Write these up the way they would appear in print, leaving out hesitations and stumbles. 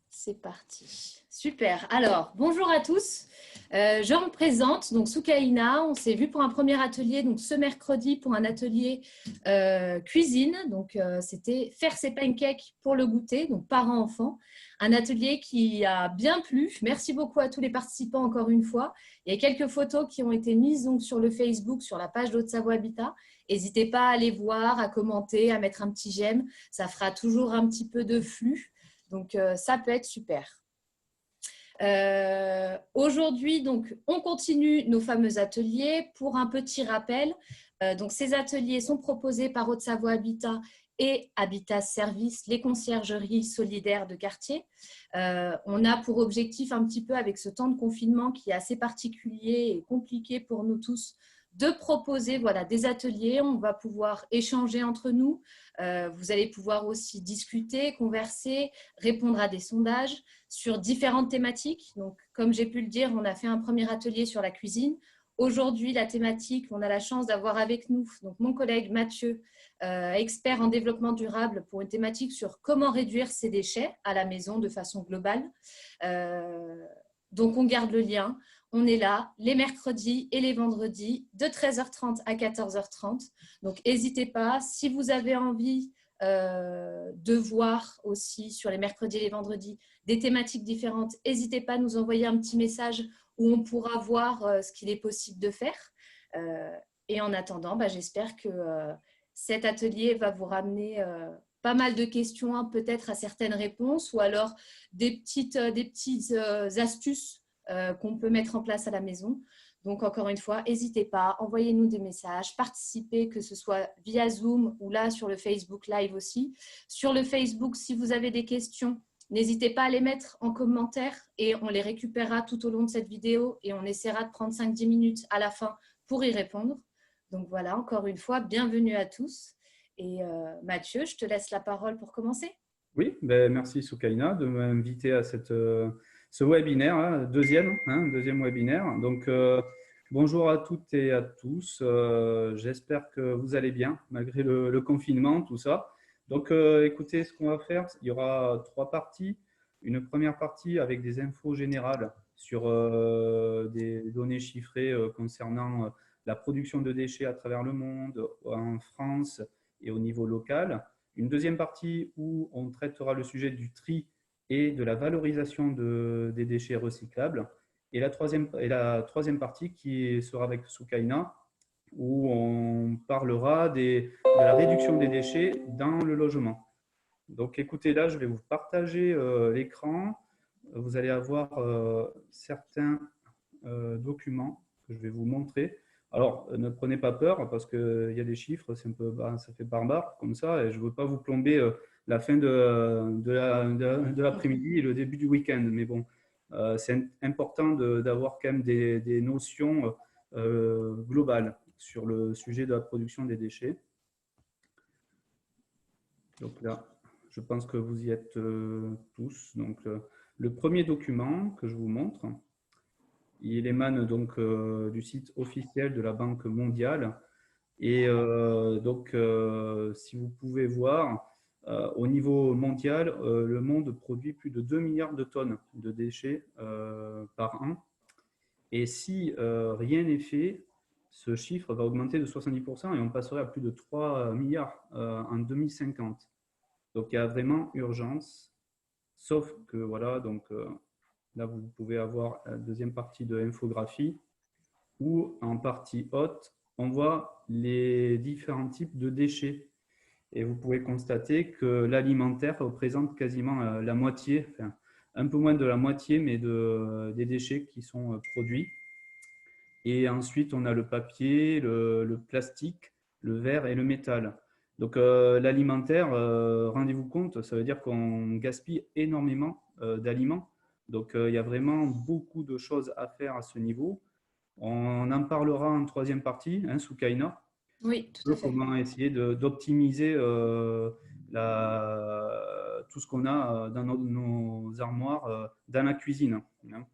C'est parti. Super. Alors, bonjour à tous. Je me présente, donc Soukaina. On s'est vu pour un premier atelier, donc ce mercredi pour un atelier cuisine. Donc, c'était faire ses pancakes pour le goûter, donc parents-enfants. Un atelier qui a bien plu. Merci beaucoup à tous les participants encore une fois. Il y a quelques photos qui ont été mises donc, sur le Facebook, sur la page d'Haute-Savoie Habitat. N'hésitez pas à aller voir, à commenter, à mettre un petit j'aime. Ça fera toujours un petit peu de flux. Donc, ça peut être super. Aujourd'hui, donc, on continue nos fameux ateliers. Pour un petit rappel, donc, ces ateliers sont proposés par Haute-Savoie Habitat et Habitat Service, les conciergeries solidaires de quartier. On a pour objectif un petit peu avec ce temps de confinement qui est assez particulier et compliqué pour nous tous, de proposer des ateliers. On va pouvoir échanger entre nous. Vous allez pouvoir aussi discuter, converser, répondre à des sondages sur différentes thématiques. Donc, comme j'ai pu le dire, on a fait un premier atelier sur la cuisine. Aujourd'hui, la thématique, on a la chance d'avoir avec nous donc mon collègue Mathieu, expert en développement durable, pour une thématique sur comment réduire ses déchets à la maison de façon globale. Donc, on garde le lien. On est là les mercredis et les vendredis de 13h30 à 14h30. Donc, n'hésitez pas. Si vous avez envie de voir aussi sur les mercredis et les vendredis des thématiques différentes, n'hésitez pas à nous envoyer un petit message où on pourra voir ce qu'il est possible de faire. Et en attendant, j'espère que cet atelier va vous ramener pas mal de questions, hein, peut-être à certaines réponses, ou alors des petites astuces qu'on peut mettre en place à la maison. Donc, encore une fois, n'hésitez pas, envoyez-nous des messages, participez, que ce soit via Zoom ou là sur le Facebook Live aussi. Sur le Facebook, si vous avez des questions, n'hésitez pas à les mettre en commentaire et on les récupérera tout au long de cette vidéo et on essaiera de prendre 5-10 minutes à la fin pour y répondre. Donc voilà, encore une fois, bienvenue à tous. Et Mathieu, je te laisse la parole pour commencer. Oui, merci Soukaina de m'inviter à ce webinaire, hein, deuxième webinaire. Donc, bonjour à toutes et à tous. J'espère que vous allez bien malgré le confinement, tout ça. Donc, écoutez, ce qu'on va faire, il y aura 3 parties. Une première partie avec des infos générales sur des données chiffrées concernant la production de déchets à travers le monde, en France et au niveau local. Une deuxième partie où on traitera le sujet du tri et de la valorisation des déchets recyclables. Et la troisième partie qui sera avec Soukaina, où on parlera de la réduction des déchets dans le logement. Donc écoutez, là, je vais vous partager l'écran. Vous allez avoir certains documents que je vais vous montrer. Alors, ne prenez pas peur parce qu'il y a des chiffres, c'est un peu, ça fait barbare comme ça et je ne veux pas vous plomber la fin de l'après-midi et le début du week-end. Mais bon, c'est important d'avoir quand même des notions globales sur le sujet de la production des déchets. Donc là, je pense que vous y êtes tous. Donc, le premier document que je vous montre, il émane donc du site officiel de la Banque mondiale. Et donc, si vous pouvez voir, au niveau mondial, le monde produit plus de 2 milliards de tonnes de déchets par an. Et si rien n'est fait, ce chiffre va augmenter de 70% et on passerait à plus de 3 milliards en 2050. Donc, il y a vraiment urgence. Sauf que, voilà, donc là, vous pouvez avoir la deuxième partie de l'infographie où, en partie haute, on voit les différents types de déchets. Et vous pouvez constater que l'alimentaire représente quasiment la moitié, enfin, un peu moins de la moitié, mais des déchets qui sont produits. Et ensuite, on a le papier, le plastique, le verre et le métal. Donc, l'alimentaire, rendez-vous compte, ça veut dire qu'on gaspille énormément d'aliments. Donc, il y a vraiment beaucoup de choses à faire à ce niveau. On en parlera en troisième partie, hein, sous Kaina. Oui, tout à fait. Comment essayer d'optimiser tout ce qu'on a dans nos armoires dans la cuisine, hein.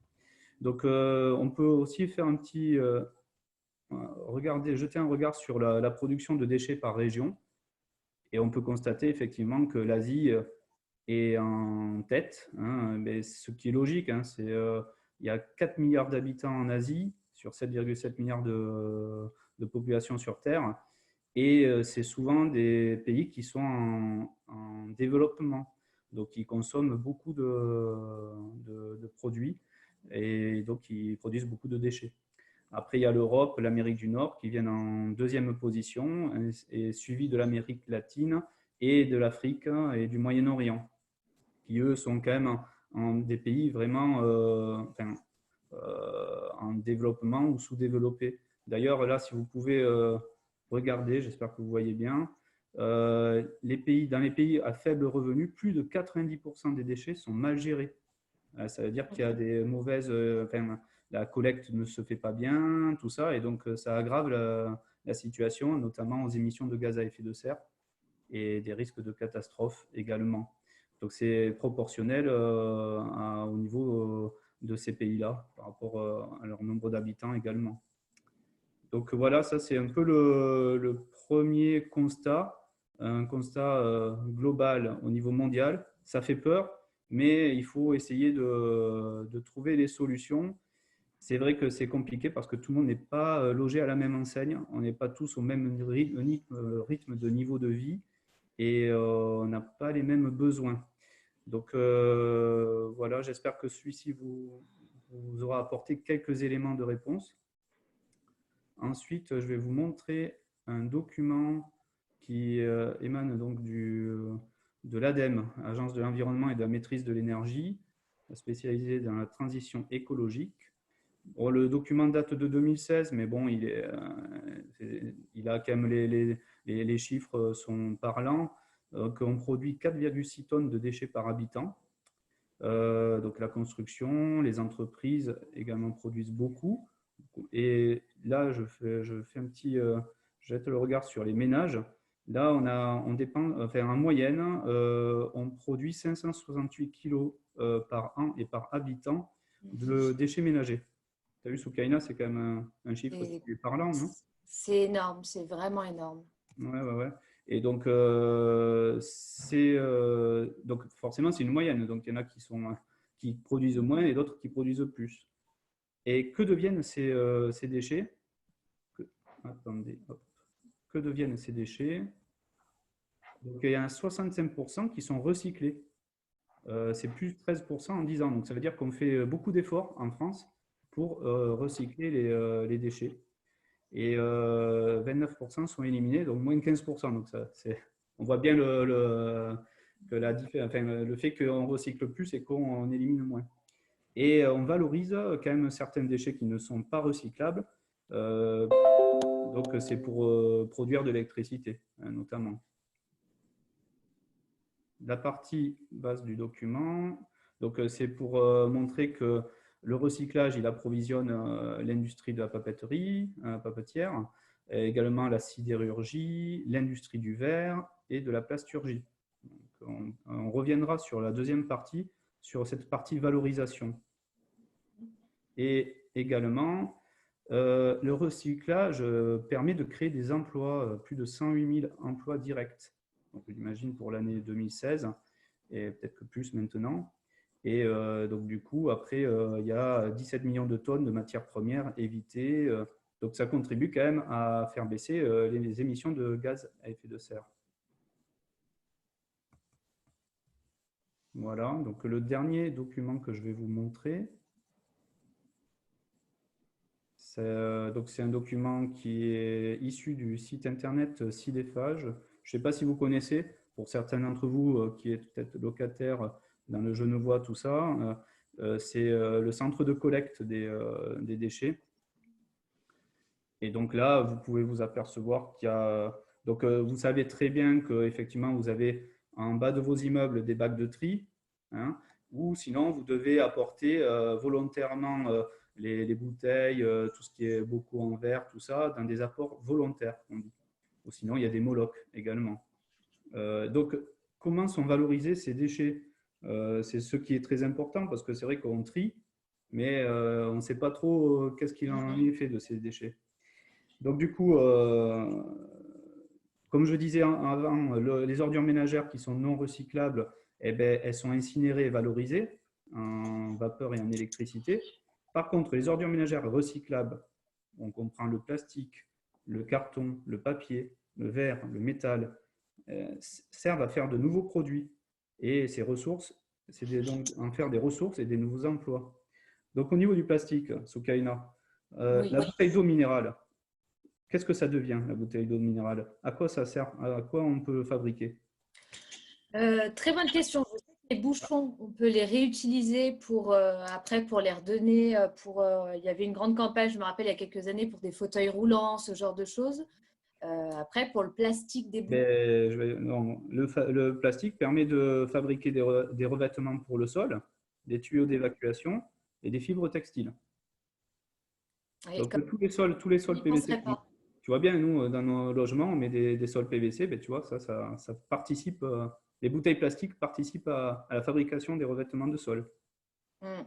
Donc, on peut aussi faire un petit jeter un regard sur la production de déchets par région. Et on peut constater effectivement que l'Asie est en tête, hein, mais ce qui est logique, hein, il y a 4 milliards d'habitants en Asie sur 7,7 milliards de population sur Terre. Et c'est souvent des pays qui sont en développement, donc ils consomment beaucoup de produits et donc ils produisent beaucoup de déchets. Après, il y a l'Europe, l'Amérique du Nord qui viennent en deuxième position, et suivi de l'Amérique latine et de l'Afrique et du Moyen-Orient, qui eux sont quand même des pays vraiment en développement ou sous-développés. D'ailleurs, là, si vous pouvez regarder, j'espère que vous voyez bien, dans les pays à faible revenu, plus de 90% des déchets sont mal gérés. Ça veut dire qu'il y a des mauvaises, la collecte ne se fait pas bien, tout ça, et donc ça aggrave la situation, notamment aux émissions de gaz à effet de serre et des risques de catastrophes également. Donc c'est proportionnel au niveau de ces pays-là par rapport à leur nombre d'habitants également. Donc voilà, ça c'est un peu le premier constat, un constat global au niveau mondial. Ça fait peur, mais il faut essayer de trouver les solutions. C'est vrai que c'est compliqué parce que tout le monde n'est pas logé à la même enseigne, on n'est pas tous au même rythme de niveau de vie et on n'a pas les mêmes besoins. Donc voilà, j'espère que celui-ci vous aura apporté quelques éléments de réponse. Ensuite, je vais vous montrer un document qui émane donc de l'ADEME, Agence de l'environnement et de la maîtrise de l'énergie, spécialisée dans la transition écologique. Bon, le document date de 2016, mais bon, il a quand même les chiffres sont parlants. Qu'on produit 4,6 tonnes de déchets par habitant. Donc la construction, les entreprises également produisent beaucoup. Et là, je fais un petit, je jette le regard sur les ménages. Là, on dépend, enfin, en moyenne, on produit 568 kilos par an et par habitant de déchets ménagers. Tu as vu, Soukaina, c'est quand même un chiffre qui est parlant, non? C'est énorme, c'est vraiment énorme. Ouais, ouais, ouais. Et donc, donc forcément, c'est une moyenne. Donc, il y en a qui produisent moins et d'autres qui produisent plus. Et que deviennent ces déchets? Attendez, hop. Que deviennent ces déchets? Donc, il y a 65% qui sont recyclés. C'est plus de 13% en 10 ans. Donc, ça veut dire qu'on fait beaucoup d'efforts en France pour recycler les déchets. Et 29% sont éliminés, donc moins 15%. Donc, on voit bien le fait qu'on recycle plus et qu'on élimine moins. Et on valorise quand même certains déchets qui ne sont pas recyclables. Donc, c'est pour produire de l'électricité, notamment. La partie base du document, donc c'est pour montrer que le recyclage, il approvisionne l'industrie de la papeterie, papetière, et également la sidérurgie, l'industrie du verre et de la plasturgie. Donc, on reviendra sur la deuxième partie, sur cette partie valorisation. Et également, le recyclage permet de créer des emplois, plus de 108 000 emplois directs. Donc, j'imagine pour l'année 2016, et peut-être que plus maintenant. Et donc, du coup, après, il y a 17 millions de tonnes de matières premières évitées. Donc, ça contribue quand même à faire baisser les émissions de gaz à effet de serre. Voilà, donc le dernier document que je vais vous montrer, c'est un document qui est issu du site internet Cidéphage. Je ne sais pas si vous connaissez, pour certains d'entre vous qui êtes peut-être locataires dans le Genevois, tout ça, c'est le centre de collecte des déchets. Et donc là, vous pouvez vous apercevoir qu'il y a… Donc, vous savez très bien qu'effectivement, vous avez en bas de vos immeubles des bacs de tri, hein, ou sinon, vous devez apporter volontairement les bouteilles, tout ce qui est bocaux en verre, tout ça, dans des apports volontaires, on dit. Ou sinon, il y a des molocs également. Donc, comment sont valorisés ces déchets? C'est ce qui est très important parce que c'est vrai qu'on trie, mais on ne sait pas trop qu'est-ce qu'il en est fait de ces déchets. Donc, du coup, comme je disais avant, les ordures ménagères qui sont non recyclables, eh ben, elles sont incinérées et valorisées en vapeur et en électricité. Par contre, les ordures ménagères recyclables, on comprend le plastique, le carton, le papier, le verre, le métal, servent à faire de nouveaux produits. Et ces ressources, c'est donc en faire des ressources et des nouveaux emplois. Donc, au niveau du plastique, Soukaina, Oui. la bouteille d'eau minérale, qu'est-ce que ça devient, la bouteille d'eau minérale? À quoi ça sert? À quoi on peut fabriquer? Très bonne question. Je sais que les bouchons, on peut les réutiliser pour, après pour les redonner. Il y avait une grande campagne, je me rappelle, il y a quelques années, pour des fauteuils roulants, ce genre de choses. Après, pour le plastique des bouchons. Ben, non, le plastique permet de fabriquer des revêtements pour le sol, des tuyaux d'évacuation et des fibres textiles. Et Donc, comme tous les on sols n'y PVC, penserait pas. tu vois bien, nous, dans nos logements, on met des sols PVC, ben, tu vois, ça participe, les bouteilles plastiques participent à la fabrication des revêtements de sol. Mm.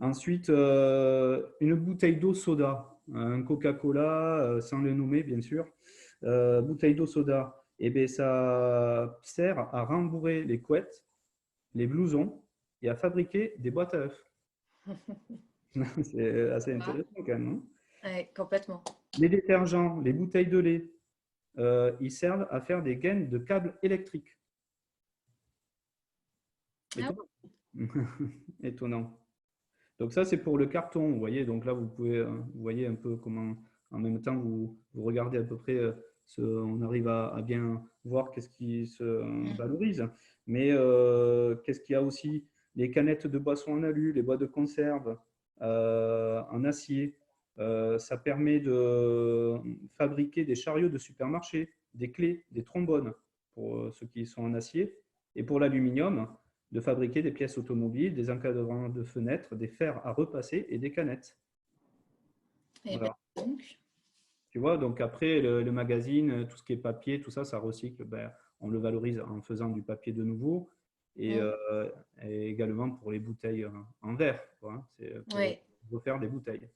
Ensuite, une bouteille d'eau soda, un Coca-Cola, sans le nommer, bien sûr, bouteille d'eau soda, et ben, ça sert à rembourrer les couettes, les blousons et à fabriquer des boîtes à œufs. C'est assez Ah, intéressant quand même, hein. ouais, complètement. Les détergents, les bouteilles de lait, ils servent à faire des gaines de câbles électriques. Ah, Étonnant. Étonnant. Donc ça, c'est pour le carton, vous voyez. Donc là, vous voyez un peu comment, en même temps, vous regardez à peu près, on arrive à bien voir qu'est-ce qui se mm. valorise. Mais qu'est-ce qu'il y a aussi? Les canettes de boissons en alu, les boîtes de conserve en acier. Ça permet de fabriquer des chariots de supermarché, des clés, des trombones pour ceux qui sont en acier. Et pour l'aluminium, de fabriquer des pièces automobiles, des encadrants de fenêtres, des fers à repasser et des canettes. Et ben, Voilà. donc, Tu vois, donc après, le magazine, tout ce qui est papier, tout ça, ça recycle. Ben, on le valorise en faisant du papier de nouveau et, mm. et également pour les bouteilles en verre, quoi, hein. C'est pour Ouais. refaire des bouteilles.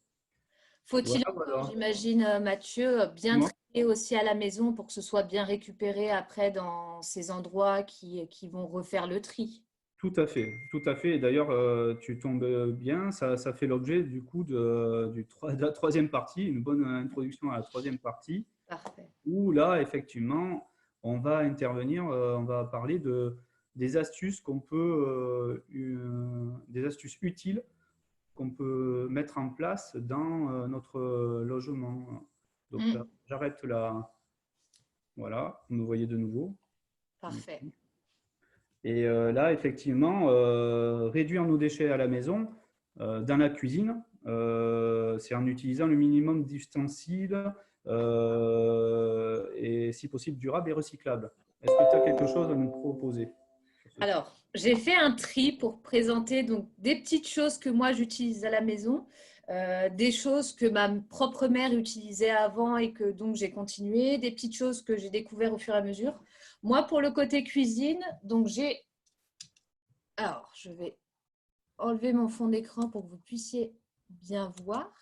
Faut-il Voilà, encore, voilà. j'imagine, Mathieu, bien Dis-moi. trier aussi à la maison pour que ce soit bien récupéré après dans ces endroits qui vont refaire le tri? Tout à fait, tout à fait. Et d'ailleurs, tu tombes bien, ça fait l'objet du coup de la troisième partie, une bonne introduction à la troisième partie, Parfait. où là, effectivement, on va intervenir, on va parler des astuces des astuces utiles qu'on peut mettre en place dans notre logement. Donc là, Mm. j'arrête là. Voilà, vous me voyez de nouveau. Parfait. Et là, effectivement, réduire nos déchets à la maison, dans la cuisine, c'est en utilisant le minimum d'ustensiles et si possible durables et recyclables. Est-ce que tu as quelque chose à nous proposer sur ce sujet? Alors, j'ai fait un tri pour présenter donc des petites choses que moi j'utilise à la maison, des choses que ma propre mère utilisait avant et que donc j'ai continué, des petites choses que j'ai découvert au fur et à mesure. Moi, pour le côté cuisine, donc j'ai. Alors, je vais enlever mon fond d'écran pour que vous puissiez bien voir.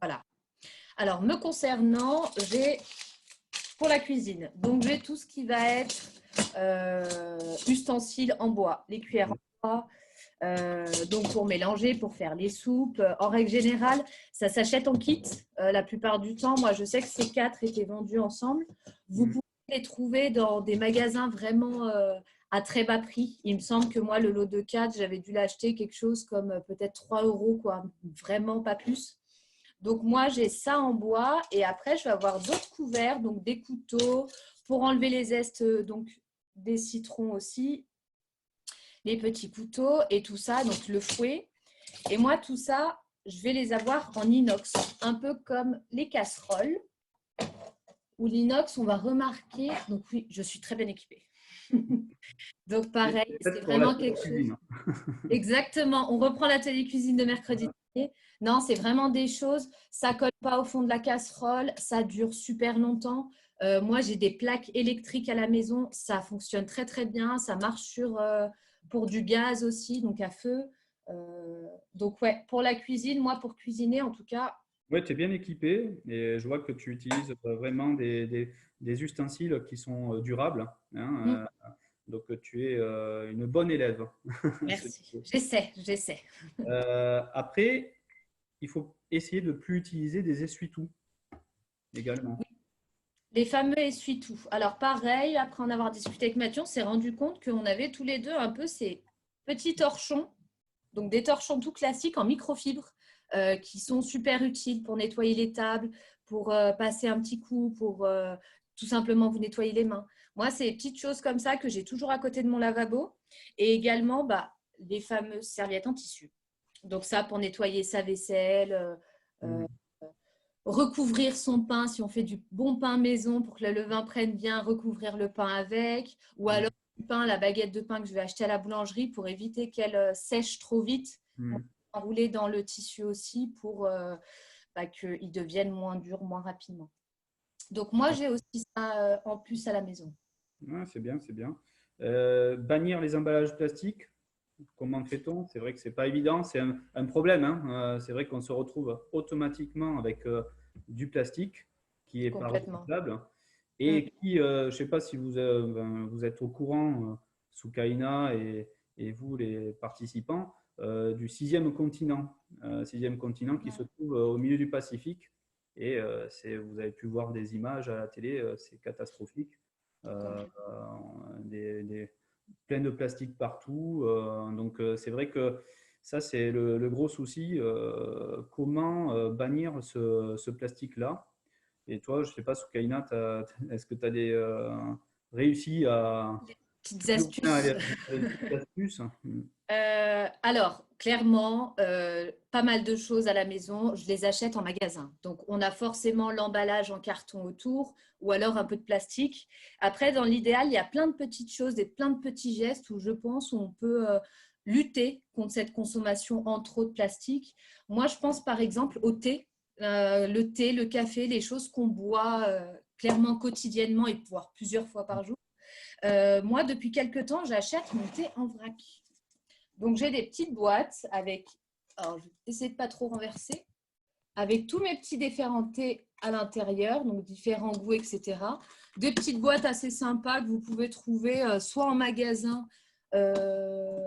Voilà. Alors, me concernant, j'ai pour la cuisine, donc j'ai tout ce qui va être ustensiles en bois, les cuillères en bois, donc pour mélanger, pour faire les soupes. En règle générale, ça s'achète en kit. La plupart du temps, moi, je sais que ces quatre étaient vendus ensemble. Vous Mm. pouvez les trouver dans des magasins vraiment à très bas prix. Il me semble que moi, le lot de 4, j'avais dû l'acheter quelque chose comme peut-être 3 euros, quoi. Vraiment pas plus. Donc moi, j'ai ça en bois et après, je vais avoir d'autres couverts, donc des couteaux pour enlever les zestes, donc des citrons aussi, les petits couteaux et tout ça, donc le fouet. Et moi, tout ça, je vais les avoir en inox, un peu comme les casseroles. Où l'inox, on va remarquer, donc oui, je suis très bien équipée. Donc pareil, C'est c'est fait pour la vraiment quelque chose. cuisine. Exactement, on reprend l'atelier cuisine de mercredi dernier. Non, c'est vraiment des choses, ça colle pas au fond de la casserole, ça dure super longtemps. Moi, j'ai des plaques électriques à la maison, ça fonctionne très très bien, ça marche pour du gaz aussi, donc à feu. Donc ouais, pour la cuisine, moi pour cuisiner en tout cas, Ouais, tu es bien équipé et je vois que tu utilises vraiment des ustensiles qui sont durables, Mm. hein, donc tu es une bonne élève. à ce Merci. niveau. J'essaie, j'essaie. Après, il faut essayer de ne plus utiliser des essuie-tout également. Les fameux essuie-tout. Alors pareil, après en avoir discuté avec Mathieu, on s'est rendu compte qu'on avait tous les deux un peu ces petits torchons, donc des torchons tout classiques en microfibre, qui sont super utiles pour nettoyer les tables, pour passer un petit coup, pour tout simplement vous nettoyer les mains. Moi, c'est des petites choses comme ça que j'ai toujours à côté de mon lavabo. Et également, les fameuses serviettes en tissu. Donc ça, pour nettoyer sa vaisselle, Mm. recouvrir son pain, si on fait du bon pain maison pour que le levain prenne bien, recouvrir le pain avec, ou alors du pain, la baguette de pain que je vais acheter à la boulangerie pour éviter qu'elle sèche trop vite, Mm. enrouler dans le tissu aussi pour qu'il devienne moins dur, moins rapidement. Donc moi, j'ai aussi ça en plus à la maison. Ouais, c'est bien, c'est bien. Bannir les emballages plastiques, comment fait-on? C'est vrai que c'est pas évident, c'est un problème, hein. C'est vrai qu'on se retrouve automatiquement avec du plastique qui est pas Complètement. recyclable Mm. et qui, je ne sais pas si vous êtes au courant, Soukaina et vous les participants, du sixième continent, sixième continent qui se trouve au milieu du Pacifique. Et vous avez pu voir des images à la télé, c'est catastrophique. Euh, Complètement. Plein de plastique partout. Donc, c'est vrai que ça, c'est le gros souci. Comment bannir ce plastique-là? Et toi, je ne sais pas, Soukaina, est-ce que tu as réussi à Petites plus ou moins astuces. à des petites astuces? Alors, clairement, pas mal de choses à la maison, je les achète en magasin. Donc, on a forcément l'emballage en carton autour ou alors un peu de plastique. Après, dans l'idéal, il y a plein de petites choses et plein de petits gestes où je pense où on peut lutter contre cette consommation en trop de plastique. Moi, je pense par exemple au thé. Le thé, le café, les choses qu'on boit clairement quotidiennement et voire plusieurs fois par jour. Moi, depuis quelques temps, j'achète mon thé en vrac. Donc, j'ai des petites boîtes avec, alors je vais essayer de pas trop renverser, avec tous mes petits différents thés à l'intérieur, donc différents goûts, etc. Des petites boîtes assez sympas que vous pouvez trouver soit en magasin, euh,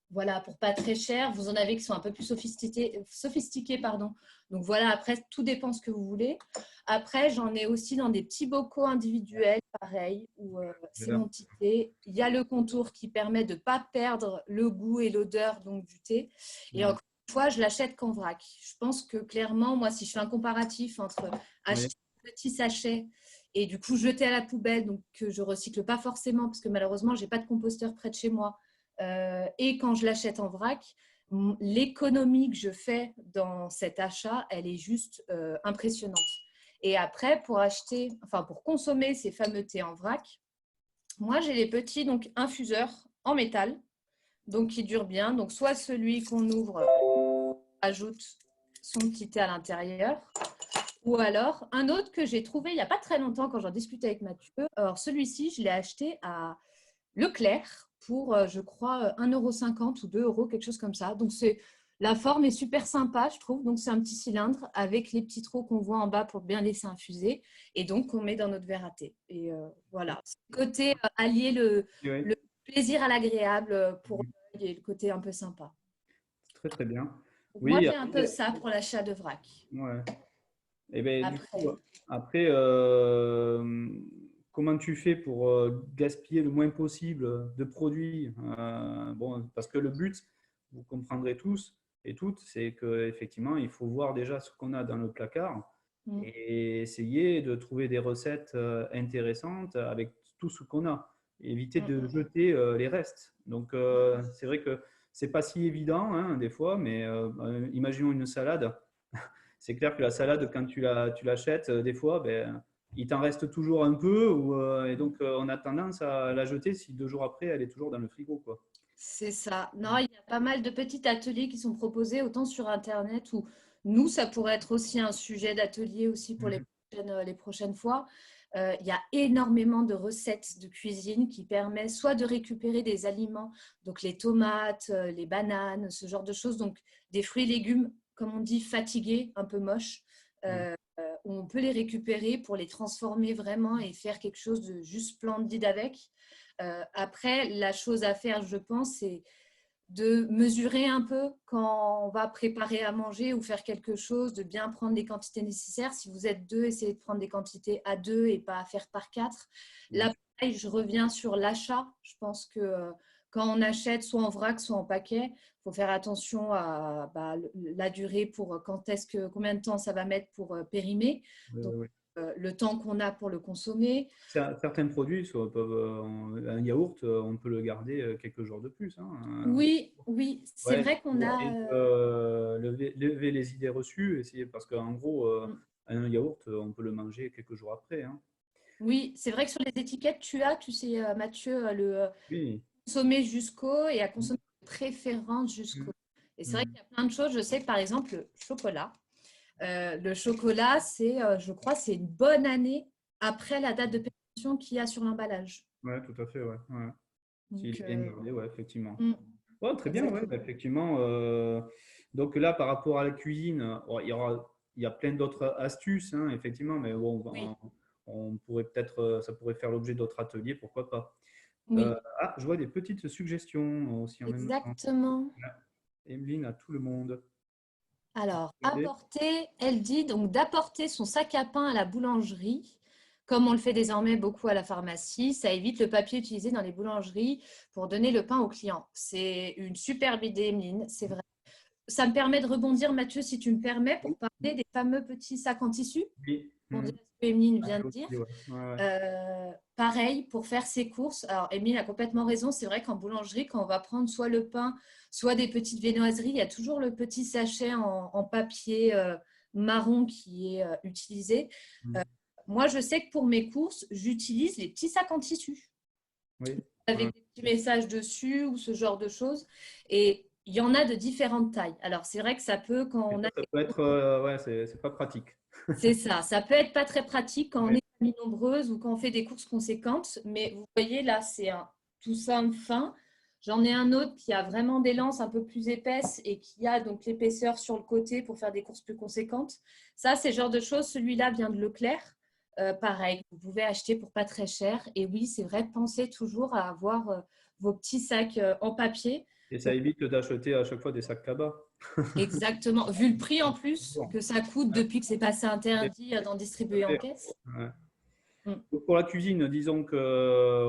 voilà, pour pas très cher. Vous en avez qui sont un peu plus sophistiqués, pardon. Donc voilà, après, tout dépend ce que vous voulez. Après, j'en ai aussi dans des petits bocaux individuels, pareil, où c'est mon petit thé. Il y a le contour qui permet de ne pas perdre le goût et l'odeur donc, du thé. Et Mm. encore une fois, je l'achète qu'en vrac. Je pense que clairement, moi, si je fais un comparatif entre Oui. acheter un petit sachet et du coup jeter à la poubelle, donc que je recycle pas forcément, parce que malheureusement, j'ai pas de composteur près de chez moi, et quand je l'achète en vrac, l'économie que je fais dans cet achat, elle est juste impressionnante. Et après, pour consommer ces fameux thés en vrac, moi j'ai les petits donc infuseurs en métal, donc qui durent bien. Donc soit celui qu'on ouvre, ajoute son petit thé à l'intérieur, ou alors un autre que j'ai trouvé il n'y a pas très longtemps quand j'en discutais avec Mathieu. Alors celui-ci, je l'ai acheté à Leclerc pour, je crois, 1,50 € ou 2 €, quelque chose comme ça. Donc, la forme est super sympa, je trouve. Donc, c'est un petit cylindre avec les petits trous qu'on voit en bas pour bien laisser infuser. Et donc, on met dans notre verre à thé. Et voilà. Côté allier Oui. le plaisir à l'agréable pour et le côté un peu sympa. Très, très bien. Donc, moi, Oui, j'ai un peu ça pour l'achat de vrac. ouais. Et ben, du coup, Après, après, comment tu fais pour gaspiller le moins possible de produits? Bon, parce que le but, vous comprendrez tous et toutes, c'est qu'effectivement, il faut voir déjà ce qu'on a dans le placard mm, et essayer de trouver des recettes intéressantes avec tout ce qu'on a. Et éviter mm, de jeter les restes. Donc, c'est vrai que c'est pas si évident, hein, des fois, mais imaginons une salade. C'est clair que la salade, quand tu l'achètes, des fois, ben, il t'en reste toujours un peu, et donc on a tendance à la jeter si 2 jours après, elle est toujours dans le frigo, quoi. c'est ça. Non, il y a pas mal de petits ateliers qui sont proposés, autant sur Internet ou nous, ça pourrait être aussi un sujet d'atelier aussi pour Mhm. les prochaines fois. Il y a énormément de recettes de cuisine qui permettent soit de récupérer des aliments, donc les tomates, les bananes, ce genre de choses, donc des fruits et légumes comme on dit, fatiguées, un peu moches, on peut les récupérer pour les transformer vraiment et faire quelque chose de juste splendide avec. Après, la chose à faire, je pense, c'est de mesurer un peu quand on va préparer à manger ou faire quelque chose, de bien prendre les quantités nécessaires. Si vous êtes deux, essayez de prendre des quantités à deux et pas à faire par quatre. Là, pareil, je reviens sur l'achat. Je pense que quand on achète soit en vrac, soit en paquet, il faut faire attention à la durée pour combien de temps ça va mettre pour périmer. Donc, le temps qu'on a pour le consommer. Certains produits un yaourt, on peut le garder quelques jours de plus. Hein. Oui, c'est vrai qu'on a… lever les idées reçues, parce qu'en gros, un yaourt, on peut le manger quelques jours après. Hein. Oui, c'est vrai que sur les étiquettes, tu sais, Mathieu, le Oui. consommer jusqu'au et à consommer de préférence jusqu'au. Et c'est vrai qu'il y a plein de choses. Je sais que par exemple, le chocolat. Le chocolat, je crois, c'est une bonne année après la date de péremption qu'il y a sur l'emballage. Oui, tout à fait. Ouais. S'il est bien gardé, effectivement. Très bien, effectivement. Donc là, par rapport à la cuisine, il y a plein d'autres astuces, hein, effectivement, mais bon, on pourrait peut-être, ça pourrait faire l'objet d'autres ateliers, pourquoi pas. Oui. Je vois des petites suggestions aussi en même temps. Exactement. Emeline, à tout le monde. Alors, elle dit donc d'apporter son sac à pain à la boulangerie, comme on le fait désormais beaucoup à la pharmacie. Ça évite le papier utilisé dans les boulangeries pour donner le pain aux clients. C'est une superbe idée, Emeline, c'est vrai. Ça me permet de rebondir, Mathieu, si tu me permets, pour parler des fameux petits sacs en tissu. Oui. Pour dire ce que Emeline vient de dire. Pareil, pour faire ses courses. Alors, Émile a complètement raison. C'est vrai qu'en boulangerie, quand on va prendre soit le pain, soit des petites viennoiseries, il y a toujours le petit sachet en papier marron qui est utilisé. Moi, je sais que pour mes courses, j'utilise les petits sacs en tissu. Avec des petits messages dessus ou ce genre de choses. Et il y en a de différentes tailles. Alors, c'est vrai que ça peut, quand on a… Ça peut être, c'est pas pratique. C'est ça. Ça peut être pas très pratique quand on est famille nombreuse ou quand on fait des courses conséquentes. Mais vous voyez, là, c'est un tout simple fin. J'en ai un autre qui a vraiment des lances un peu plus épaisses et qui a donc l'épaisseur sur le côté pour faire des courses plus conséquentes. Ça, c'est le genre de choses. Celui-là vient de Leclerc. Pareil, vous pouvez acheter pour pas très cher. Et oui, c'est vrai, pensez toujours à avoir vos petits sacs en papier. Et ça évite d'acheter à chaque fois des sacs cabas. Exactement. Vu le prix en plus que ça coûte depuis que c'est passé interdit d'en distribuer en caisse. Pour la cuisine, disons que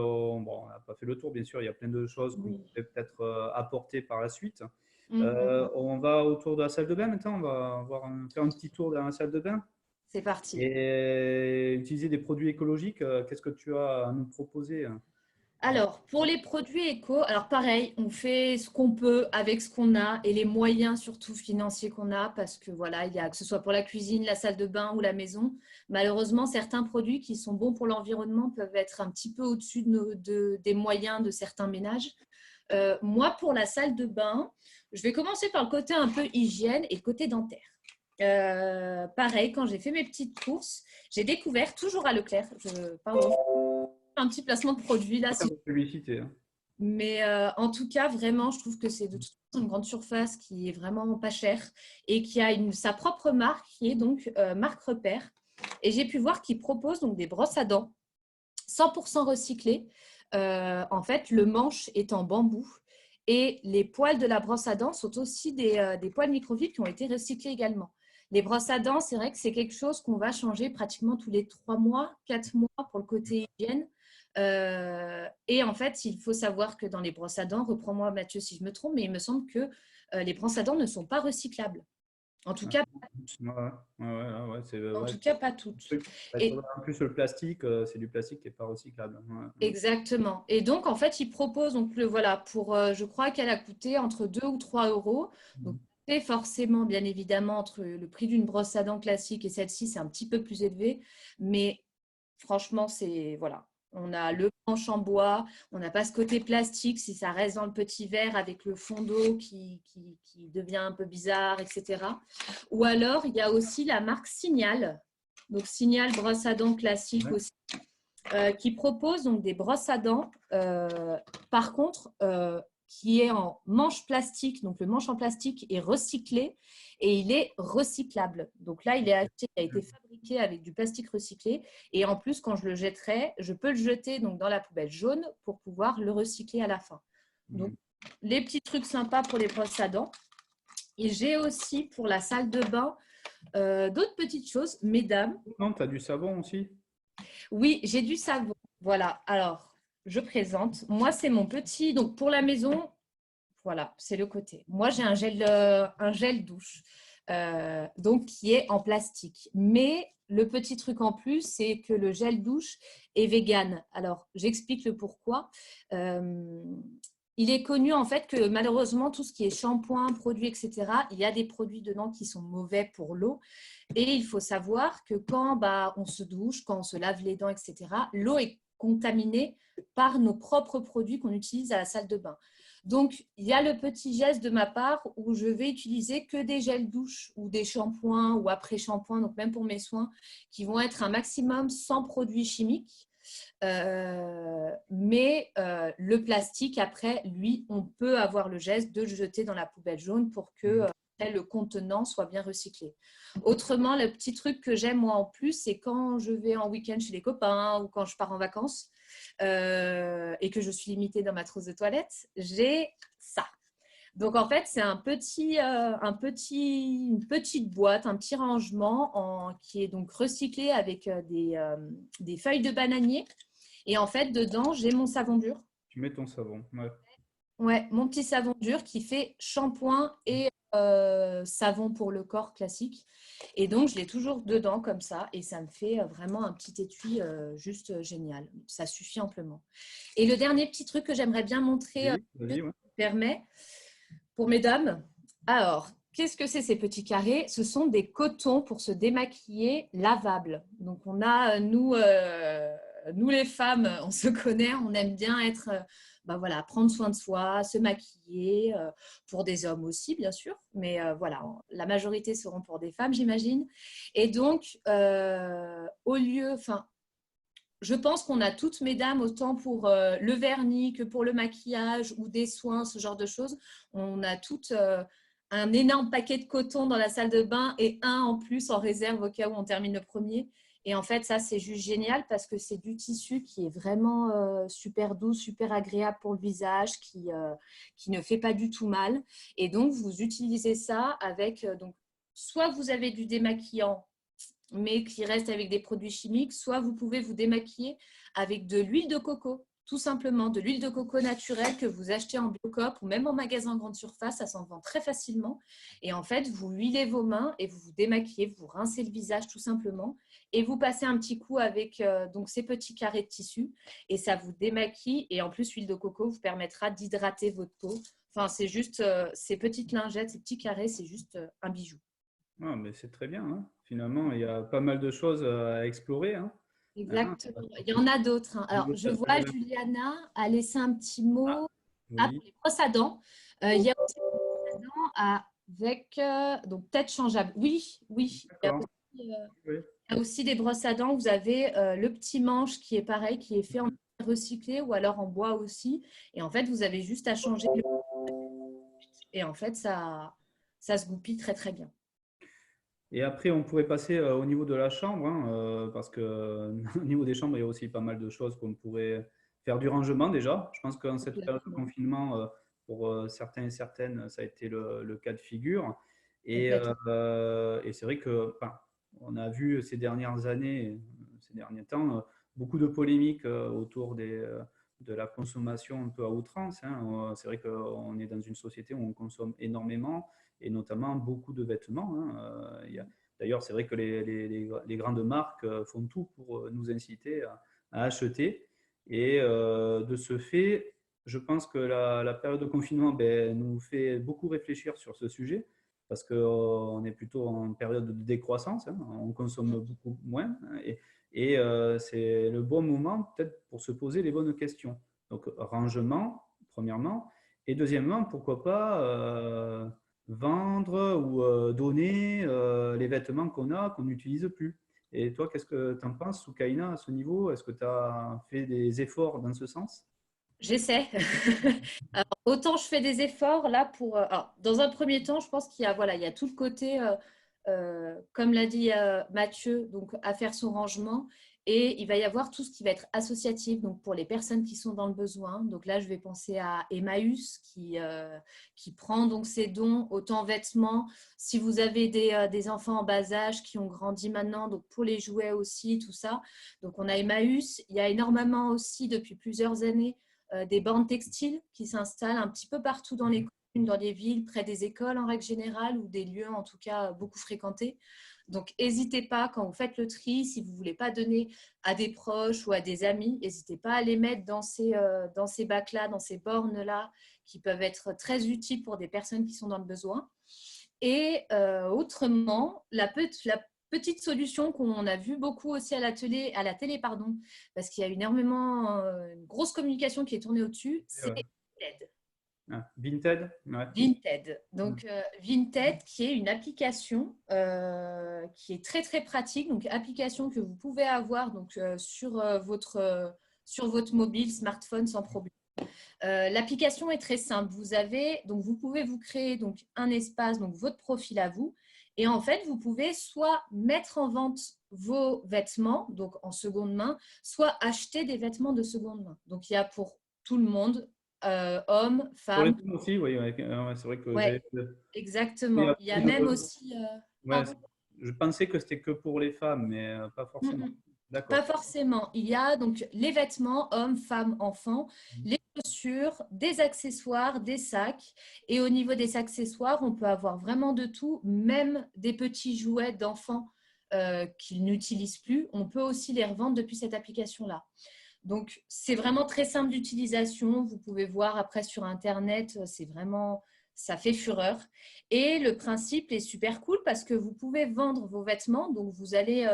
on n'a pas fait le tour, bien sûr, il y a plein de choses qu'on peut peut-être apporter par la suite. On va autour de la salle de bain maintenant, on va faire un petit tour dans la salle de bain. C'est parti. Et utiliser des produits écologiques, qu'est-ce que tu as à nous proposer? Alors, pour les produits éco, alors pareil, on fait ce qu'on peut avec ce qu'on a et les moyens surtout financiers qu'on a parce que voilà, il y a que ce soit pour la cuisine, la salle de bain ou la maison. Malheureusement, certains produits qui sont bons pour l'environnement peuvent être un petit peu au-dessus des moyens de certains ménages. Moi, pour la salle de bain, je vais commencer par le côté un peu hygiène et le côté dentaire. Pareil, quand j'ai fait mes petites courses, j'ai découvert, toujours à Leclerc, un petit placement de produit là. Publicité. Mais en tout cas, vraiment, je trouve que c'est de toute façon une grande surface qui est vraiment pas chère et qui a sa propre marque, qui est donc marque Repère. Et j'ai pu voir qu'ils proposent donc des brosses à dents 100% recyclées. En fait, le manche est en bambou et les poils de la brosse à dents sont aussi des poils microfibres qui ont été recyclés également. Les brosses à dents, c'est vrai que c'est quelque chose qu'on va changer pratiquement tous les 3 mois, 4 mois pour le côté hygiène. Et en fait, il faut savoir que dans les brosses à dents, reprends-moi Mathieu si je me trompe, mais il me semble que les brosses à dents ne sont pas recyclables. En tout cas, pas toutes. En tout cas, pas toutes. Et en plus, le plastique, c'est du plastique qui n'est pas recyclable. Exactement. Et donc, en fait, ils proposent, donc, je crois qu'elle a coûté entre 2 ou 3 euros. Donc, forcément, bien évidemment, entre le prix d'une brosse à dents classique et celle-ci, c'est un petit peu plus élevé. Mais franchement, voilà. On a le manche en bois, on n'a pas ce côté plastique si ça reste dans le petit verre avec le fond d'eau qui devient un peu bizarre, etc. Ou alors, il y a aussi la marque Signal. Donc, Signal brosse à dents classique aussi. Qui propose donc des brosses à dents. Par contre, qui est en manche plastique. Donc, le manche en plastique est recyclé et il est recyclable. Donc là, il a été fabriqué avec du plastique recyclé. Et en plus, quand je le jetterai, je peux le jeter donc, dans la poubelle jaune pour pouvoir le recycler à la fin. Donc, les petits trucs sympas pour les brosses à dents. Et j'ai aussi pour la salle de bain d'autres petites choses, mesdames. Non, tu as du savon aussi? Oui, j'ai du savon. Voilà, alors, je présente. Moi, c'est mon petit. Donc, pour la maison, voilà, c'est le côté. Moi, j'ai un gel douche, donc qui est en plastique. Mais le petit truc en plus, c'est que le gel douche est vegan. Alors, j'explique le pourquoi. Il est connu en fait que malheureusement, tout ce qui est shampoing, produits, etc., il y a des produits dedans qui sont mauvais pour l'eau. Et il faut savoir que quand on se douche, quand on se lave les dents, etc., l'eau est contaminée par nos propres produits qu'on utilise à la salle de bain. Donc, il y a le petit geste de ma part où je vais utiliser que des gels douche ou des shampoings ou après-shampoings, donc même pour mes soins, qui vont être un maximum sans produits chimiques. Mais le plastique, après, lui, on peut avoir le geste de le jeter dans la poubelle jaune pour que le contenant soit bien recyclé. Autrement, le petit truc que j'aime moi en plus, c'est quand je vais en week-end chez les copains ou quand je pars en vacances et que je suis limitée dans ma trousse de toilette, j'ai ça. Donc, en fait, c'est une petite boîte, un petit rangement qui est donc recyclé avec des feuilles de bananier. Et en fait, dedans, j'ai mon savon dur. Tu mets ton savon, ouais. Ouais, mon petit savon dur qui fait shampoing et savon pour le corps classique. Et donc, je l'ai toujours dedans comme ça. Et ça me fait vraiment un petit étui juste génial. Ça suffit amplement. Et le dernier petit truc que j'aimerais bien montrer, Oui, vas-y, ouais. permet pour mesdames. Alors, qu'est-ce que c'est ces petits carrés? Ce sont des cotons pour se démaquiller lavables. Donc, on a, nous les femmes, on se connaît, on aime bien être, voilà, prendre soin de soi, se maquiller, pour des hommes aussi, bien sûr. Mais voilà, la majorité seront pour des femmes, j'imagine. Et donc, au lieu, je pense qu'on a toutes, mesdames, autant pour le vernis que pour le maquillage ou des soins, ce genre de choses. On a toutes un énorme paquet de coton dans la salle de bain et un en plus en réserve au cas où on termine le premier. Et en fait, ça, c'est juste génial parce que c'est du tissu qui est vraiment super doux, super agréable pour le visage, qui ne fait pas du tout mal. Et donc, vous utilisez ça avec… donc, soit vous avez du démaquillant mais qui reste avec des produits chimiques, soit vous pouvez vous démaquiller avec de l'huile de coco, tout simplement de l'huile de coco naturelle que vous achetez en Biocoop ou même en magasin grande surface, ça s'en vend très facilement. Et en fait, vous huilez vos mains et vous vous démaquillez, vous rincez le visage tout simplement et vous passez un petit coup avec donc ces petits carrés de tissu et ça vous démaquille et en plus, l'huile de coco vous permettra d'hydrater votre peau. Enfin, c'est juste ces petites lingettes, ces petits carrés, c'est juste un bijou. Ah, mais c'est très bien, hein. Finalement, il y a pas mal de choses à explorer, hein. Hein, Exactement. Il y en a d'autres, hein. Alors, je vois Juliana a laissé un petit ah, mot oui, pour les brosses à dents. Il y a aussi des brosses à dents avec donc tête changeable. Oui, oui. d'accord. Oui. Il y a aussi des brosses à dents. Vous avez le petit manche qui est pareil, qui est fait en recyclé ou alors en bois aussi. Et en fait, vous avez juste à changer et en fait, ça se goupille très, très bien. Et après, on pourrait passer au niveau de la chambre, hein, parce que au niveau des chambres, il y a aussi pas mal de choses qu'on pourrait faire du rangement déjà. Je pense qu'en cette période de Complètement. confinement, pour certains et certaines, ça a été le cas de figure. Complètement. Et c'est vrai que, enfin, on a vu ces dernières années, ces derniers temps, beaucoup de polémiques autour de la consommation un peu à outrance, hein. C'est vrai qu'on est dans une société où on consomme énormément et notamment beaucoup de vêtements, hein. D'ailleurs, c'est vrai que les grandes marques font tout pour nous inciter à acheter. Et de ce fait, je pense que la période de confinement nous fait beaucoup réfléchir sur ce sujet parce qu'on est plutôt en période de décroissance, hein. On consomme beaucoup moins, hein, et c'est le bon moment peut-être pour se poser les bonnes questions. Donc, rangement, premièrement, et deuxièmement, pourquoi pas vendre ou donner les vêtements qu'on a, qu'on n'utilise plus. Et toi, qu'est-ce que tu en penses, Soukaina, à ce niveau? Est-ce que tu as fait des efforts dans ce sens? J'essaie. Alors, autant je fais des efforts là pour. Alors, dans un premier temps, je pense qu'il y a, voilà, il y a tout le côté, comme l'a dit Mathieu, donc à faire son rangement. Et il va y avoir tout ce qui va être associatif, donc pour les personnes qui sont dans le besoin. Donc là, je vais penser à Emmaüs qui prend donc ses dons, autant vêtements. Si vous avez des enfants en bas âge qui ont grandi maintenant, donc pour les jouets aussi, tout ça. Donc on a Emmaüs. Il y a énormément aussi depuis plusieurs années des bandes textiles qui s'installent un petit peu partout dans les communes, dans les villes, près des écoles en règle générale ou des lieux en tout cas beaucoup fréquentés. Donc, n'hésitez pas quand vous faites le tri, si vous ne voulez pas donner à des proches ou à des amis, n'hésitez pas à les mettre dans ces bacs-là, dans ces bornes-là, qui peuvent être très utiles pour des personnes qui sont dans le besoin. Et autrement, la petite solution qu'on a vu beaucoup aussi à la télé, pardon, parce qu'il y a énormément, une grosse communication qui est tournée au-dessus, c'est Ouais. Vinted. Ah, Vinted, ouais. Vinted. Donc, Vinted, qui est une application qui est très, très pratique. Donc, application que vous pouvez avoir donc, sur votre mobile, smartphone, sans problème. L'application est très simple. Vous pouvez vous créer donc un espace, donc votre profil à vous, et en fait, vous pouvez soit mettre en vente vos vêtements, donc en seconde main, soit acheter des vêtements de seconde main. Donc, il y a pour tout le monde, hommes, Pour les femmes. femmes aussi, oui, ouais, ouais, c'est vrai que Ouais, mais exactement. Il y a après, même aussi. ouais, Pardon. je pensais que c'était que pour les femmes, mais pas Mm, forcément. mm. Pas D'accord. forcément. Il y a donc les vêtements, hommes, femmes, enfants, les chaussures, des accessoires, des sacs. Et au niveau des accessoires, on peut avoir vraiment de tout, même des petits jouets d'enfants qu'ils n'utilisent plus. On peut aussi les revendre depuis cette application-là. Donc, c'est vraiment très simple d'utilisation. Vous pouvez voir après sur Internet, c'est vraiment, ça fait fureur. Et le principe est super cool parce que vous pouvez vendre vos vêtements. Donc, vous allez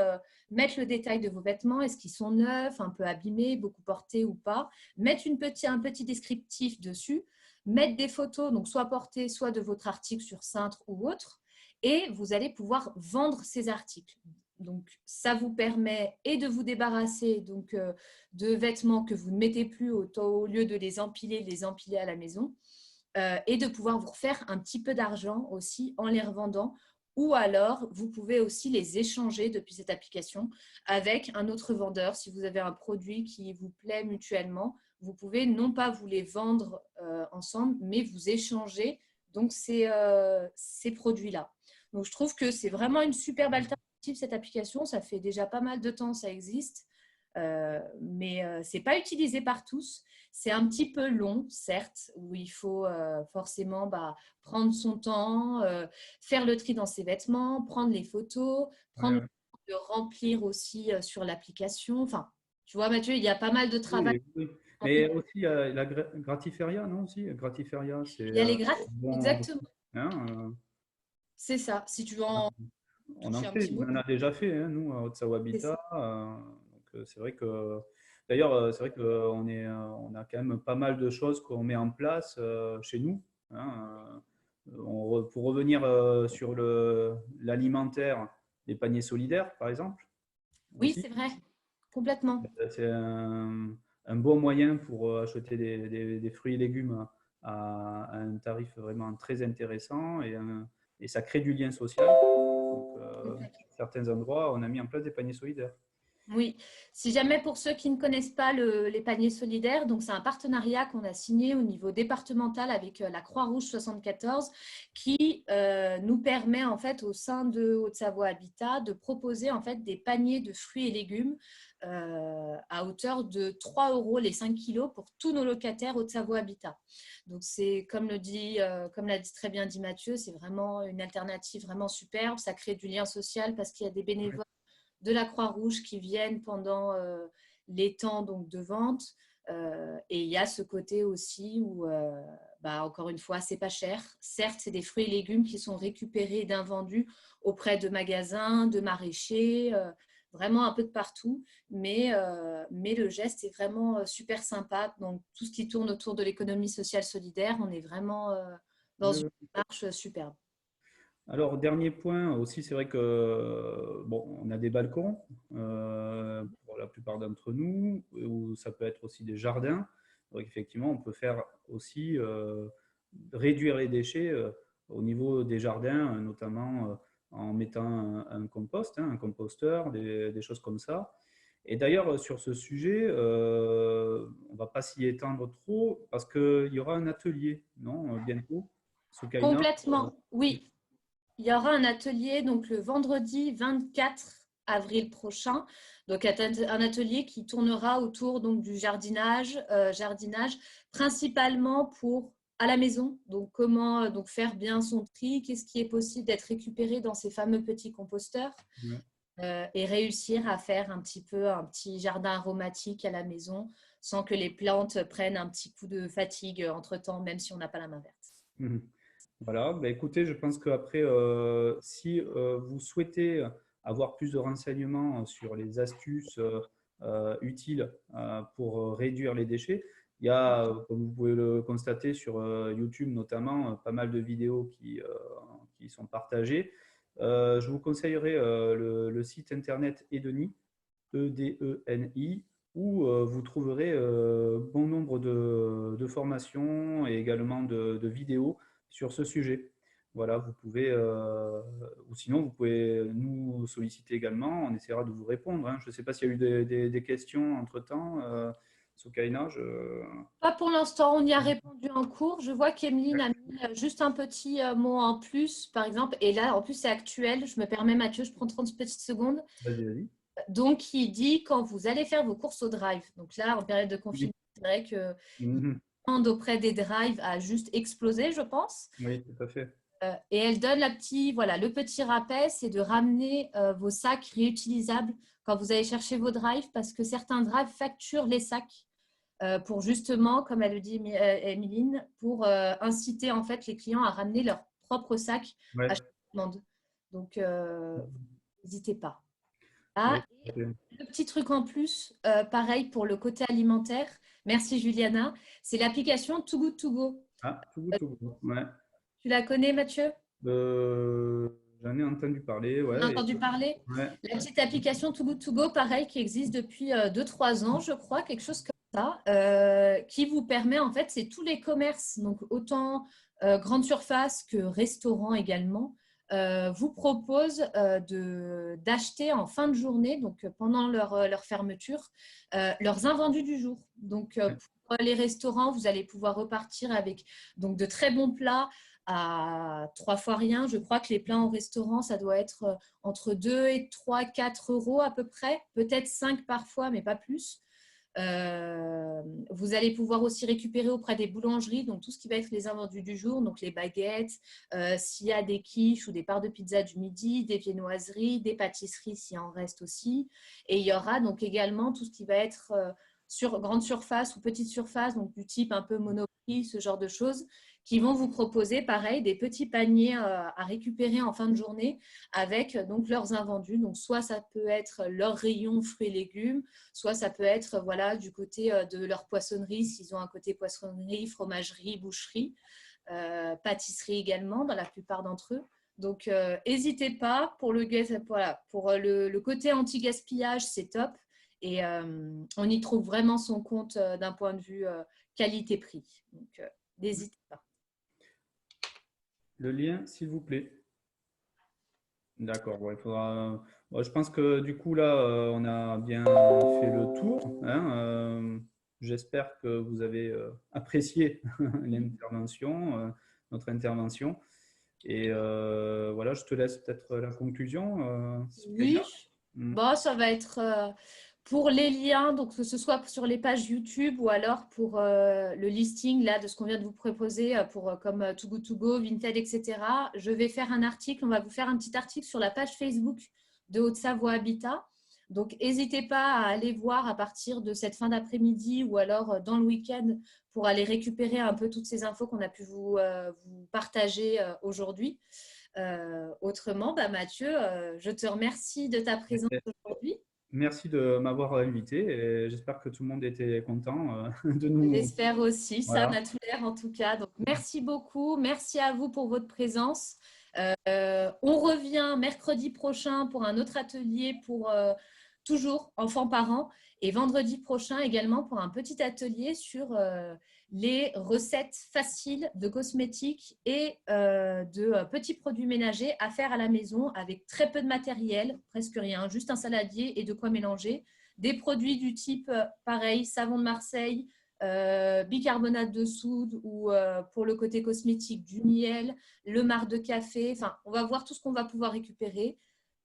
mettre le détail de vos vêtements. Est-ce qu'ils sont neufs, un peu abîmés, beaucoup portés ou pas. Mettre un petit descriptif dessus. Mettre des photos, donc soit portées, soit de votre article sur Cintre ou autre. Et vous allez pouvoir vendre ces articles. Donc, ça vous permet et de vous débarrasser de vêtements que vous ne mettez plus au lieu de les empiler à la maison et de pouvoir vous refaire un petit peu d'argent aussi en les revendant. Ou alors, vous pouvez aussi les échanger depuis cette application avec un autre vendeur. Si vous avez un produit qui vous plaît mutuellement, vous pouvez non pas vous les vendre ensemble, mais vous échanger donc ces produits-là. Donc, je trouve que c'est vraiment une superbe alternative, cette application. Ça fait déjà pas mal de temps que ça existe. Mais ce n'est pas utilisé par tous. C'est un petit peu long, certes, où il faut forcément prendre son temps, faire le tri dans ses vêtements, prendre les photos, Ouais, prendre le ouais. temps de remplir aussi sur l'application. Enfin, tu vois, Mathieu, il y a pas mal de travail. Oui, oui. Mais aussi, il y a la Gratiferia, non aussi? Gratiferia, c'est Il y a les graphes, bon. exactement, Hein, c'est ça. Si tu veux en on en toucher un fait, petit on mot, en a déjà fait, hein, nous, à Haute-Savoie c'est ça. Habitat. C'est vrai que, d'ailleurs, c'est vrai qu'on on a quand même pas mal de choses qu'on met en place chez nous. Hein, pour revenir sur l'alimentaire, les paniers solidaires, par exemple, Oui, aussi. c'est vrai, complètement. C'est un bon moyen pour acheter des fruits et légumes à un tarif vraiment très intéressant et ça crée du lien social. Donc, sur certains endroits, on a mis en place des paniers solidaires. Oui, si jamais pour ceux qui ne connaissent pas les paniers solidaires, donc c'est un partenariat qu'on a signé au niveau départemental avec la Croix-Rouge 74 qui nous permet en fait au sein de Haute-Savoie Habitat de proposer en fait des paniers de fruits et légumes à hauteur de 3 euros les 5 kilos pour tous nos locataires Haute-Savoie Habitat. Donc c'est comme l'a dit très bien dit Mathieu, c'est vraiment une alternative vraiment superbe. Ça crée du lien social parce qu'il y a des bénévoles de la Croix-Rouge qui viennent pendant les temps donc, de vente. Et il y a ce côté aussi où, encore une fois, c'est pas cher. Certes, c'est des fruits et légumes qui sont récupérés et d'invendus auprès de magasins, de maraîchers, vraiment un peu de partout. Mais le geste est vraiment super sympa. Donc, tout ce qui tourne autour de l'économie sociale solidaire, on est vraiment dans une Oui, marche superbe. alors, dernier point aussi, c'est vrai que bon, on a des balcons pour la plupart d'entre nous, ou ça peut être aussi des jardins. Donc, effectivement, on peut faire aussi réduire les déchets au niveau des jardins, notamment en mettant un compost, un composteur, des choses comme ça. Et d'ailleurs, sur ce sujet, on ne va pas s'y étendre trop parce qu'il y aura un atelier, non, bientôt, Soukaina. Complètement, oui. Il y aura un atelier donc le vendredi 24 avril prochain. Donc un atelier qui tournera autour donc du jardinage, principalement pour à la maison. Donc comment donc faire bien son tri, qu'est-ce qui est possible d'être récupéré dans ces fameux petits composteurs Ouais. et réussir à faire un petit jardin aromatique à la maison sans que les plantes prennent un petit coup de fatigue entre-temps, même si on n'a pas la main verte. Mhm. Voilà, bah, écoutez, je pense qu'après, si vous souhaitez avoir plus de renseignements sur les astuces utiles pour réduire les déchets, il y a, comme vous pouvez le constater sur YouTube notamment, pas mal de vidéos qui sont partagées. Je vous conseillerais le site internet Edeni, EDENI, où vous trouverez bon nombre de formations et également de vidéos sur ce sujet. Voilà, vous pouvez, ou sinon vous pouvez nous solliciter également, on essaiera de vous répondre, hein. Je ne sais pas s'il y a eu des questions entre-temps, Soukaina. Pas pour l'instant, on y a répondu en cours. Je vois qu'Emeline a mis juste un petit mot en plus, par exemple. Et là, en plus, c'est actuel. Je me permets, Mathieu, je prends 30 petites secondes. Vas-y, vas-y. Donc, il dit quand vous allez faire vos courses au drive. Donc là, en période de Oui. confinement, c'est vrai que la Mhm. demande auprès des drives a juste explosé, je pense. Oui, tout à fait. Et elle donne le petit rappel, c'est de ramener vos sacs réutilisables quand vous allez chercher vos drives, parce que certains drives facturent les sacs pour justement, comme elle le dit Emeline, pour inciter en fait les clients à ramener leur propre sac Ouais. à chaque demande. Donc, n'hésitez pas. Oui, Ah, tout à fait. le petit truc en plus, pareil pour le côté alimentaire, merci Juliana, c'est l'application Too Good To Go. Ah, tout good, tout good. Ouais. Tu la connais, Mathieu? J'en ai entendu parler, On a ouais. entendu parler? Ouais. La petite application Too Good To Go, pareil, qui existe depuis 2-3 ans, je crois, quelque chose comme ça, qui vous permet, en fait, c'est tous les commerces, donc autant grandes surfaces que restaurants également, vous proposent d'acheter en fin de journée, donc pendant leur fermeture, leurs invendus du jour. Donc, pour les restaurants, vous allez pouvoir repartir avec donc, de très bons plats à 3 fois rien. Je crois que les plats au restaurant, ça doit être entre 2 et 3, 4 euros à peu près, peut-être 5 parfois, mais pas plus. Vous allez pouvoir aussi récupérer auprès des boulangeries, donc tout ce qui va être les invendus du jour, donc les baguettes, s'il y a des quiches ou des parts de pizza du midi, des viennoiseries, des pâtisseries s'il en reste aussi. Et il y aura donc également tout ce qui va être sur grande surface ou petite surface, donc du type un peu Monoprix, ce genre de choses, qui vont vous proposer, pareil, des petits paniers à récupérer en fin de journée avec donc leurs invendus. Donc, soit ça peut être leur rayon fruits et légumes, soit ça peut être voilà, du côté de leur poissonnerie, s'ils ont un côté poissonnerie, fromagerie, boucherie, pâtisserie également, dans la plupart d'entre eux. Donc, n'hésitez pas pour le côté anti-gaspillage, c'est top. Et on y trouve vraiment son compte d'un point de vue qualité-prix. Donc, n'hésitez pas. Le lien, s'il vous plaît. D'accord, ouais, il faudra. Bon, je pense que du coup, là, on a bien fait le tour, hein. J'espère que vous avez apprécié l'intervention, notre intervention. Et voilà, je te laisse peut-être la conclusion, Soukaina. Oui, Mm. bon, ça va être pour les liens, donc que ce soit sur les pages YouTube ou alors pour le listing là, de ce qu'on vient de vous proposer pour, comme Too Good To Go, Vinted, etc. Je vais faire un article, on va vous faire un petit article sur la page Facebook de Haute-Savoie Habitat. Donc, n'hésitez pas à aller voir à partir de cette fin d'après-midi ou alors dans le week-end pour aller récupérer un peu toutes ces infos qu'on a pu vous partager aujourd'hui. Autrement, Mathieu, je te remercie de ta présence aujourd'hui. Merci de m'avoir invité et j'espère que tout le monde était content de nous. J'espère aussi, ça en Voilà. a tout l'air en tout cas. Donc, merci beaucoup. Merci à vous pour votre présence. On revient mercredi prochain pour un autre atelier pour toujours enfants-parents. Et vendredi prochain également pour un petit atelier sur les recettes faciles de cosmétiques et de petits produits ménagers à faire à la maison avec très peu de matériel, presque rien, juste un saladier et de quoi mélanger. Des produits du type, pareil, savon de Marseille, bicarbonate de soude ou pour le côté cosmétique du miel, le marc de café. Enfin, on va voir tout ce qu'on va pouvoir récupérer.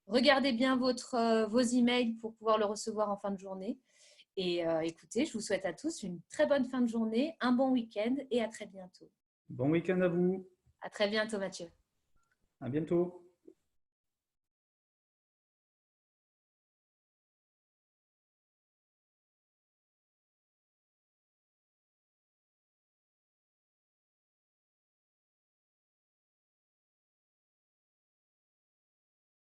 Regardez bien vos emails pour pouvoir le recevoir en fin de journée. Et écoutez, je vous souhaite à tous une très bonne fin de journée, un bon week-end et à très bientôt. Bon week-end à vous. À très bientôt, Mathieu. À bientôt.